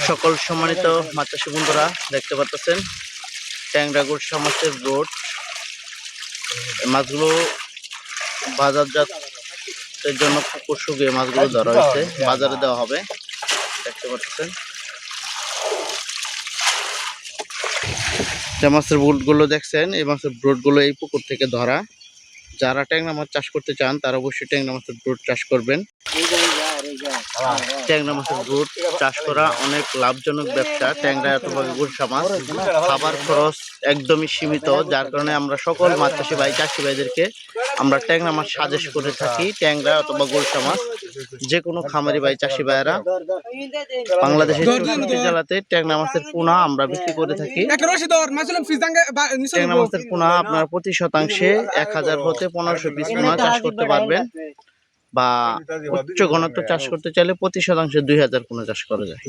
সকল সম্মানিত মাছ চাষী বন্ধুরা দেখতে পাচ্ছেন ট্যাংরা গুলশা মাছের ব্রোড। মাছগুলো বাজারজাতের জন্য পুকুর শুকিয়ে মাছগুলো ধরা হয়েছে, বাজারে দেওয়া হবে। দেখতে পাচ্ছেন যে মাছের ব্রোডগুলো দেখছেন, এই মাছের ব্রোডগুলো এই পুকুর থেকে ধরা। যারা ট্যাংরা মাছ চাষ করতে চান তারা অবশ্যই ট্যাংরা মাছের ব্রোড চাষ করবেন। ট্যাংরা মাছের ব্রোড চাষ করা অনেক লাভজনক ব্যবসা। ট্যাংরা অথবা গুলশা মাছ খাবার খরচ একদমই সীমিত, যার কারণে আমরা সকল মাছ চাষি ভাই চাষি ভাইদেরকে আমরা ট্যাংরা মাছ সাজেস্ট করে থাকি। ট্যাংরা অথবা গুলশা মাছ যে কোনো খামারি ভাই চাষি ভাইয়েরা বাংলাদেশের 64 জেলাতে ট্যাংরা মাছের পোনা আমরা বিক্রি করে থাকি। ট্যাংরা মাছের পোনা আপনার প্রতি শতাংশে 1000 হতে 1520 পোনা চাষ করতে পারবেন, বা উচ্চ ঘনত্ব চাষ করতে চাইলে প্রতি শতাংশে 2000 পোনা চাষ করা যায়।